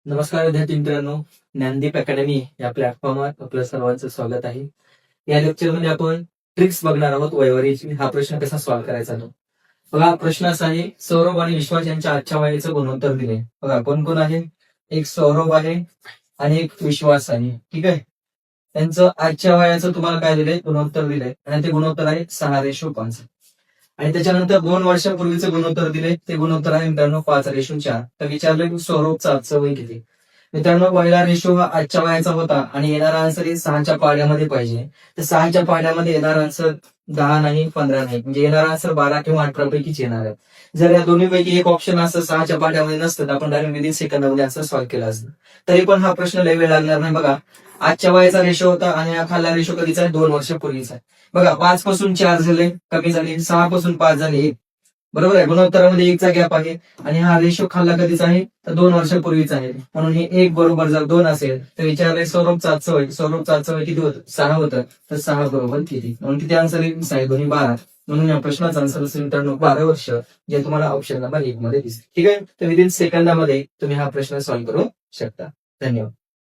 नमस्कार विद्यार्थी मित्रांनो, ज्ञानदीप अकॅडमी या प्लॅटफॉर्मवर आपलं सर्वांचं स्वागत आहे. या लेक्चरमध्ये आपण ट्रिक्स बघणार आहोत वयवरीची. हा प्रश्न कसा सॉल्व्ह करायचा तो बघा. प्रश्न असा आहे, सौरभ आणि विश्वास यांच्या आजच्या वयाचं गुणोत्तर दिले. बघा कोण कोण आहे, एक सौरभ आहे आणि एक विश्वास आहे. ठीक आहे, त्यांचं आजच्या वयाचं तुम्हाला काय दिलंय, गुणोत्तर दिलंय आणि ते गुणोत्तर आहे 6:5. आणि त्याच्यानंतर 2 वर्षापूर्वीचं गुणोत्तर दिले, ते गुणोत्तर आहे मित्रांनो 5:4. तर विचारलं की सौरभचा आजचं वय किती. मित्रांनो पहिला रेशो हा आजच्या वयाचा होता आणि येणारा आन्सर हे 6च्या पाड्यामध्ये पाहिजे. तर 6च्या पाड्यामध्ये येणारा आन्सर 10 नाही, 15 नाही, म्हणजे येणारा आन्सर 12 किंवा 18 पैकीच येणार आहे. जर या दोन्हीपैकी एक ऑप्शन असं 6च्या पाड्यामध्ये नसतं तर आपण डायरेक्ट विदिन सेकंदामध्ये आन्सर सॉल्व्ह केला असतं. तरी पण हा प्रश्न लय वेळ लागणार नाही. बघा आजच्या वयाचा रेशो होता आणि हा खाल्ला रेशो कधीचा आहे, 2 वर्षापूर्वीचा आहे. बघा 5 पासून 4 झाले, कमी झाले, 6 पासून 5 झाले, 1. बरोबर आहे, गुणोत्तरामध्ये 1चा गॅप आहे आणि हा रेशो खाल्ला कधीचा आहे, तर 2 वर्षापूर्वीचा आहे. म्हणून हे 1 बरोबर जर 2 असेल तर विचारलंय सौरभचा आजचं वय. सौरभचा आजचं वय किती होतं, 6 होतं. तर 6 बरोबर किती, म्हणून किती आन्सर येईल, 6 दोन्ही 12. म्हणून या प्रश्नाचा आन्सर असेल मित्रांनो 12 वर्ष, जे तुम्हाला ऑप्शन नंबर 1 मध्ये दिसते. ठीक आहे, तर विदिन सेकंदामध्ये तुम्ही हा प्रश्न सॉल्व्ह करू शकता. धन्यवाद.